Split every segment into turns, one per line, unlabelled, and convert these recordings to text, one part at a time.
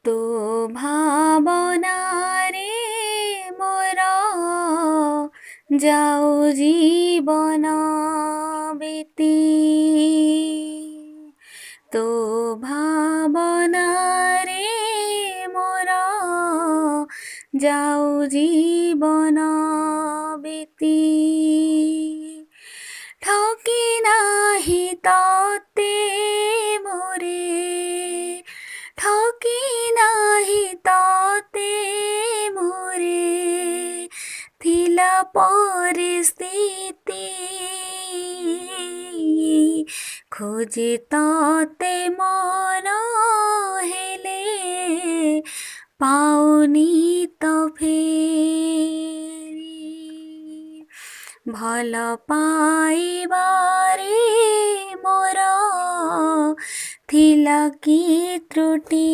ତୋ ଭାବନାରେ ମୋର ଯାଉ ଜୀବନ ବିତି। ତୋ ଭାବନାରେ ମୋର ଯାଉ ଜୀବନ ବିତି। ଠକି ନାହିଁ ତତେ ମୋରେ, ଠକି ନାହିଁ ତତେ ମୋରେ, ଥିଲା ପରିସ୍ଥିତି ଖୋଜେ ତତେ ମନ ହେଲେ ପାଉନି ତ ଫେରି। ଭଲ ପାଇବାରେ ମୋର ଥିଲା କି ତ୍ରୁଟି।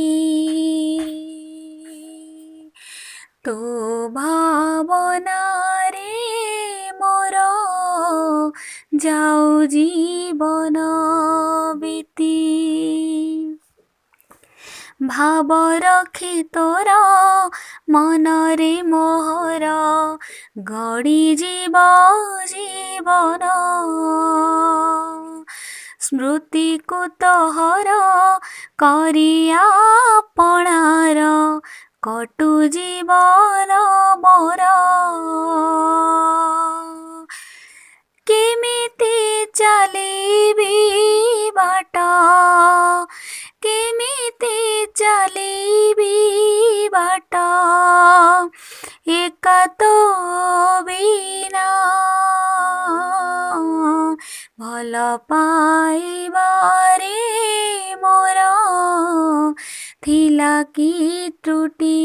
ତୋ ଭାବନାରେ ମୋର ଯାଉ ଜୀବନ ବିତି। ଭାବ ରଖି ତୋର ମନରେ ମୋହର ଗଡ଼ିଯିବ ଜୀବନ। ସ୍ମୃତିକୁ ତୋହର କରି ଆପଣାର କଟୁ ଜୀବନ ମୋର। କେମିତି ଚାଲିବି ବାଟ, କେମିତି ଚାଲିବି ବାଟ, ଏକା ତୋ ବିନା। ଭଲ ପାଇବାରେ ମୋର ଥିଲା କି ତ୍ରୁଟି।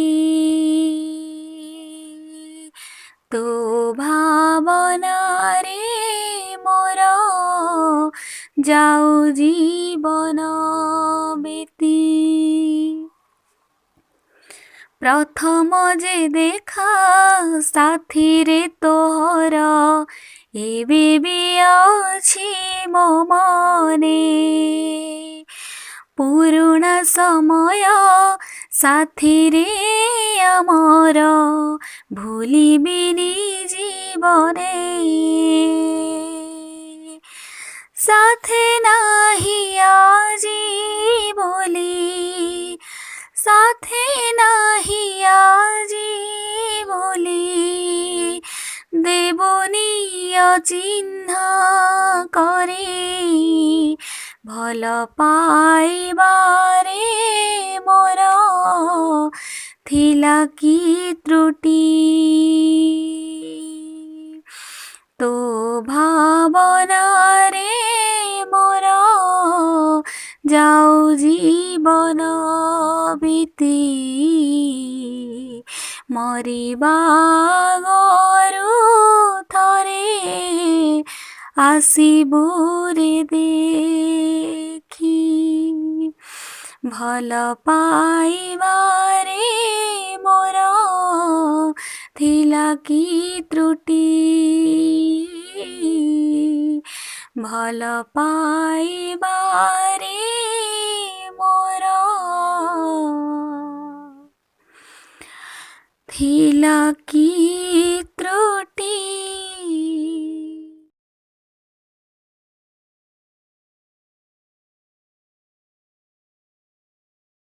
ତୋ ଭାବନାରେ ମୋର ଯାଉ ଜୀବନ ବିତି। ପ୍ରଥମ ଯେ ଦେଖା ସାଥିରେ ତୋହର ଏବେ ବି ଅଛି ମୋ ମନେ। ପୁରୁଣା ସମୟ ସାଥିରେ ଆମର ଭୁଲିବିନି ଜୀବନେ। ସାଥେ ନାହିଁ ଆଜି ବୋଲି, ସାଥେ ନାହିଁ ଆଜି ବୋଲି, ଦେବନି ଅଚିହ୍ନା କରି। ଭଲ ପାଇବାରେ ମୋର ଥିଲା କି ତ୍ରୁଟି। ତୋ ଭାବନାରେ ମୋର ଯାଉ ଜୀବନ ବିତି। ମରିବା ଆଗରୁ ଥରେ ଆସିବୁ ରେ ଦେଖି। ଭଲ ପାଇବାରେ ମୋର ଥିଲା କି ତ୍ରୁଟି। ଭଲ ପାଇବାରେ ମୋର ଥିଲା କି